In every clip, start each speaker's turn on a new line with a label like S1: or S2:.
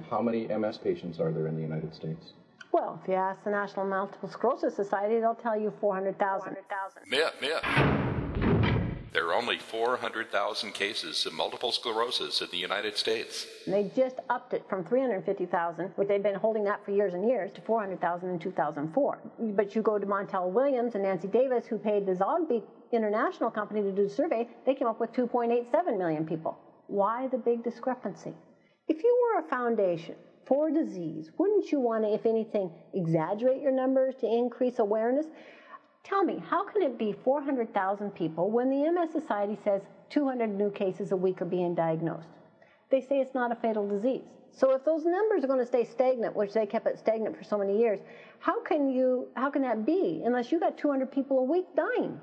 S1: How many MS patients are there in the United States?
S2: Well, if you ask the National Multiple Sclerosis Society, they'll tell you 400,000.
S3: Myth. There are only 400,000 cases of multiple sclerosis in the United States.
S2: And they just upped it from 350,000, which they've been holding that for years and years, to 400,000 in 2004. But you go to Montel Williams and Nancy Davis, who paid the Zogby International Company to do the survey, they came up with 2.87 million people. Why the big discrepancy? If you were a foundation for a disease, wouldn't you want to, if anything, exaggerate your numbers to increase awareness? Tell me, how can it be 400,000 people when the MS Society says 200 new cases a week are being diagnosed? They say it's not a fatal disease. So if those numbers are going to stay stagnant, which they kept it stagnant for so many years, how can that be unless you got 200 people a week dying?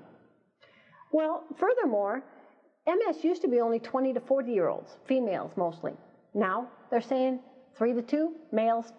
S2: Well, furthermore, MS used to be only 20 to 40-year-olds, females mostly. Now they're saying 3 to 2, males,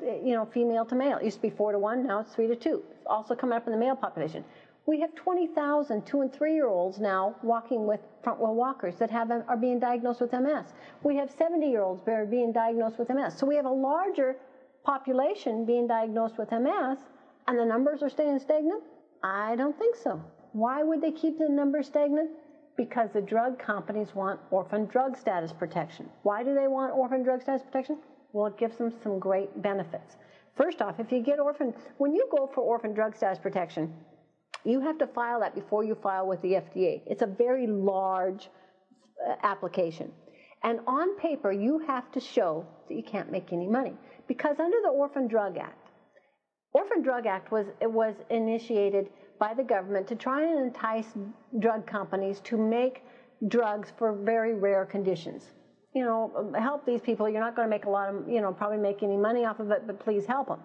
S2: female to male. It used to be 4 to 1, now it's 3 to 2. It's also coming up in the male population. We have 20,000 2- and 3-year-olds now walking with front-wheel walkers that are being diagnosed with MS. We have 70-year-olds that are being diagnosed with MS. So we have a larger population being diagnosed with MS, and the numbers are staying stagnant? I don't think so. Why would they keep the numbers stagnant? Because the drug companies want orphan drug status protection. Why do they want orphan drug status protection? Well, it gives them some great benefits. First off, if you get when you go for orphan drug status protection, you have to file that before you file with the FDA. It's a very large application. And on paper, you have to show that you can't make any money. Because under the Orphan Drug Act was initiated by the government to try and entice drug companies to make drugs for very rare conditions. Help these people. You're not going to make a lot of, probably make any money off of it, but please help them.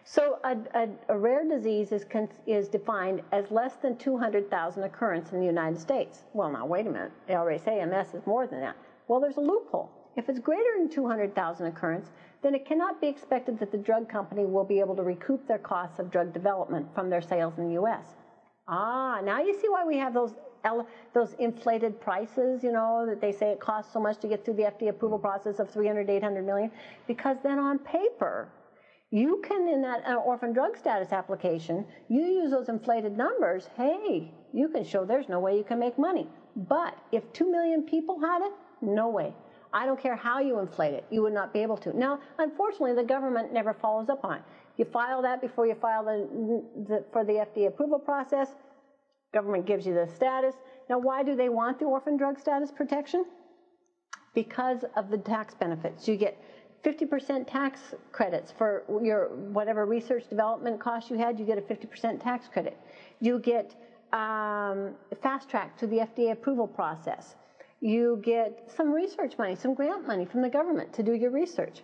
S2: So a rare disease is defined as less than 200,000 occurrence in the United States. Well, now, wait a minute. They already say MS is more than that. Well, there's a loophole. If it's greater than 200,000 occurrence, then it cannot be expected that the drug company will be able to recoup their costs of drug development from their sales in the U.S. Now you see why we have those inflated prices, that they say it costs so much to get through the FDA approval process of 300, 800 million, because then on paper, you can, in that orphan drug status application, you use those inflated numbers, hey, you can show there's no way you can make money. But if 2 million people had it, no way. I don't care how you inflate it, you would not be able to. Now, unfortunately, the government never follows up on it. You file that before you file for the FDA approval process. Government gives you the status. Now, why do they want the orphan drug status protection? Because of the tax benefits. You get 50% tax credits for your whatever research development costs you had. You get a 50% tax credit. You get fast track to the FDA approval process. You get some research money, some grant money from the government to do your research.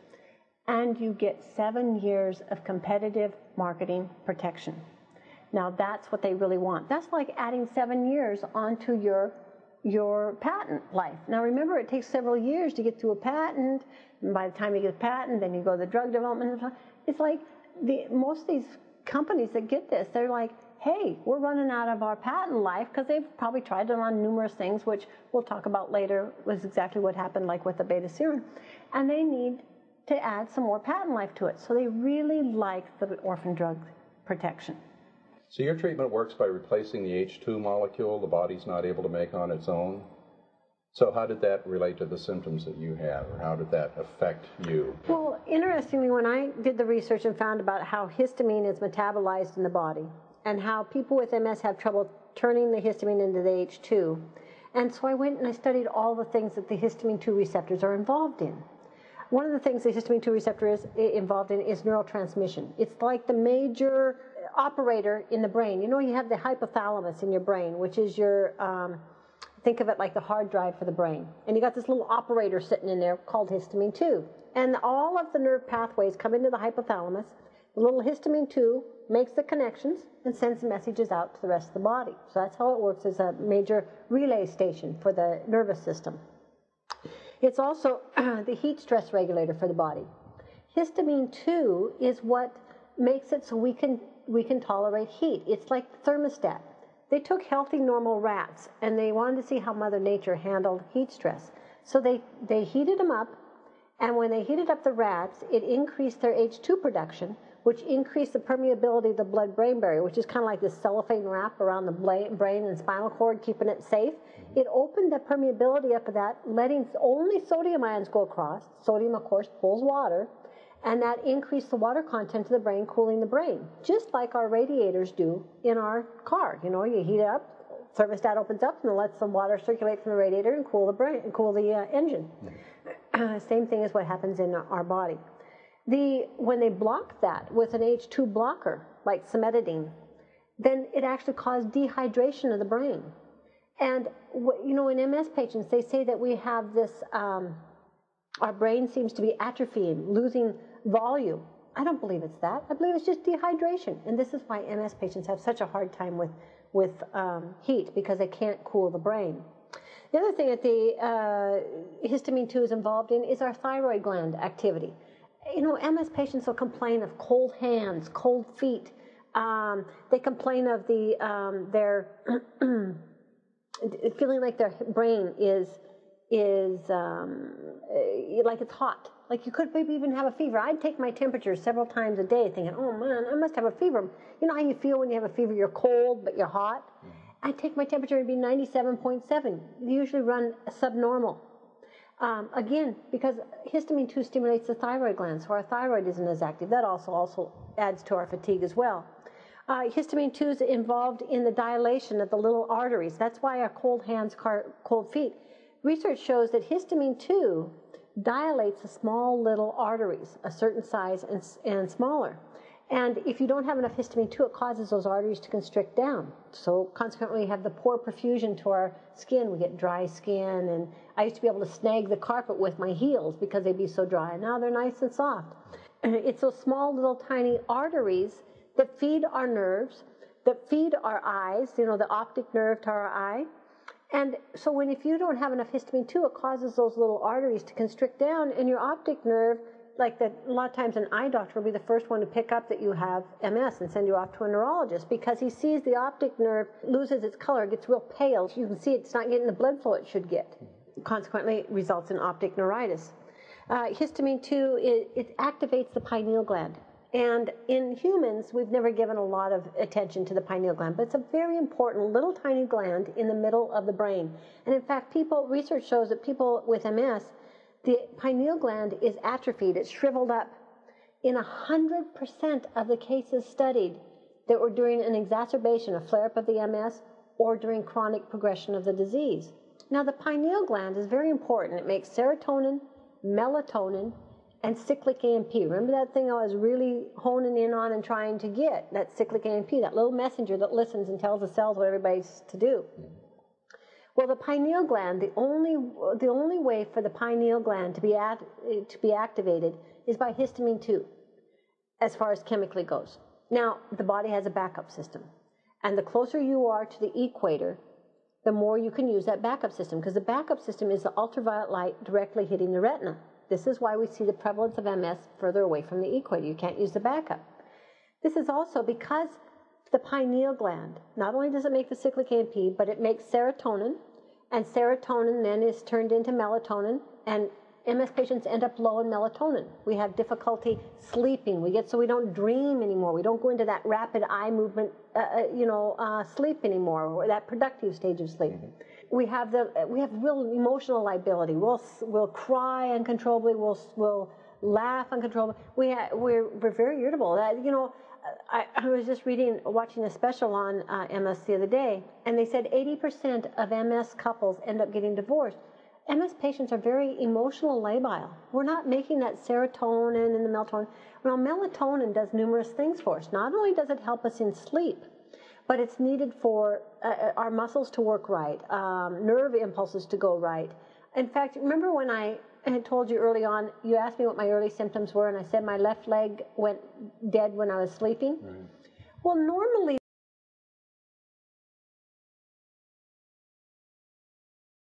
S2: And you get 7 years of competitive marketing protection. Now, that's what they really want. That's like adding 7 years onto your patent life. Now, remember, it takes several years to get to a patent, and by the time you get a patent, then you go to the drug development. It's like most of these companies that get this, they're like, hey, we're running out of our patent life, because they've probably tried it on numerous things, which we'll talk about later, was exactly what happened like with the beta-serin. And they need to add some more patent life to it. So they really like the orphan drug protection.
S1: So your treatment works by replacing the H2 molecule the body's not able to make on its own. So how did that relate to the symptoms that you have, or how did that affect you?
S2: Well, interestingly, when I did the research and found about how histamine is metabolized in the body and how people with MS have trouble turning the histamine into the H2, and so I went and I studied all the things that the histamine 2 receptors are involved in. One of the things the histamine 2 receptor is involved in is neurotransmission. It's like the major operator in the brain. You have the hypothalamus in your brain, which is your, think of it like the hard drive for the brain. And you got this little operator sitting in there called histamine 2. And all of the nerve pathways come into the hypothalamus. The little histamine 2 makes the connections and sends messages out to the rest of the body. So that's how it works as a major relay station for the nervous system. It's also the heat stress regulator for the body. Histamine 2 is what makes it so we can tolerate heat. It's like the thermostat. They took healthy, normal rats, and they wanted to see how Mother Nature handled heat stress. So they heated them up, And when they heated up the rats, it increased their H2 production, which increased the permeability of the blood-brain barrier, which is kind of like this cellophane wrap around the brain and spinal cord, keeping it safe. It opened the permeability up of that, letting only sodium ions go across. Sodium, of course, pulls water, and that increased the water content of the brain, cooling the brain, just like our radiators do in our car. You know, you heat it up, thermostat opens up, and it lets the water circulate from the radiator and cool the brain, and cool the engine. Same thing is what happens in our body. When they block that with an H2 blocker, like cimetidine, then it actually caused dehydration of the brain. And, you know, in MS patients, they say that we have this, our brain seems to be atrophying, losing volume. I don't believe it's that. I believe it's just dehydration. And this is why MS patients have such a hard time with heat, because they can't cool the brain. The other thing that the histamine 2 is involved in is our thyroid gland activity. You know, MS patients will complain of cold hands, cold feet. They complain of their feeling like their brain is like it's hot. Like you could maybe even have a fever. I'd take my temperature several times a day thinking, oh man, I must have a fever. You know how you feel when you have a fever? You're cold, but you're hot. I'd take my temperature and be 97.7. You usually run subnormal. Again, because histamine 2 stimulates the thyroid gland, so our thyroid isn't as active. That also adds to our fatigue as well. Histamine 2 is involved in the dilation of the little arteries. That's why our cold hands, cold feet. Research shows that histamine 2 dilates the small little arteries, a certain size and smaller. And if you don't have enough histamine 2, it causes those arteries to constrict down. So consequently, we have the poor perfusion to our skin. We get dry skin. And I used to be able to snag the carpet with my heels because they'd be so dry. And now they're nice and soft. And it's those small little tiny arteries that feed our nerves, that feed our eyes, you know, the optic nerve to our eye. And so if you don't have enough histamine 2, it causes those little arteries to constrict down, and your optic nerve, like a lot of times an eye doctor will be the first one to pick up that you have MS and send you off to a neurologist, because he sees the optic nerve loses its color, gets real pale. You can see it's not getting the blood flow it should get. Consequently, it results in optic neuritis. Histamine 2, it activates the pineal gland. And in humans, we've never given a lot of attention to the pineal gland, but it's a very important little tiny gland in the middle of the brain. And in fact, research shows that people with MS, the pineal gland is atrophied, it's shriveled up. In 100% of the cases studied that were during an exacerbation, a flare-up of the MS, or during chronic progression of the disease. Now, the pineal gland is very important. It makes serotonin, melatonin, and cyclic AMP. Remember that thing I was really honing in on and trying to get? That cyclic AMP, that little messenger that listens and tells the cells what everybody's to do. Well, the pineal gland, the only way for the pineal gland to be activated is by histamine 2, as far as chemically goes. Now, the body has a backup system. And the closer you are to the equator, the more you can use that backup system, because the backup system is the ultraviolet light directly hitting the retina. This is why we see the prevalence of MS further away from the equator. You can't use the backup. This is also because the pineal gland, not only does it make the cyclic AMP, but it makes serotonin, and serotonin then is turned into melatonin, and MS patients end up low in melatonin. We have difficulty sleeping. So we don't dream anymore. We don't go into that rapid eye movement, sleep anymore, or that productive stage of sleep. We have real emotional liability. We'll cry uncontrollably. We'll laugh uncontrollably. We're very irritable. I was just watching a special on MS the other day, and they said 80% of MS couples end up getting divorced. MS patients are very emotional labile. We're not making that serotonin and the melatonin. Well, melatonin does numerous things for us. Not only does it help us in sleep, but it's needed for our muscles to work right, nerve impulses to go right. In fact, remember when I had told you early on, you asked me what my early symptoms were, and I said my left leg went dead when I was sleeping? Right. Well, normally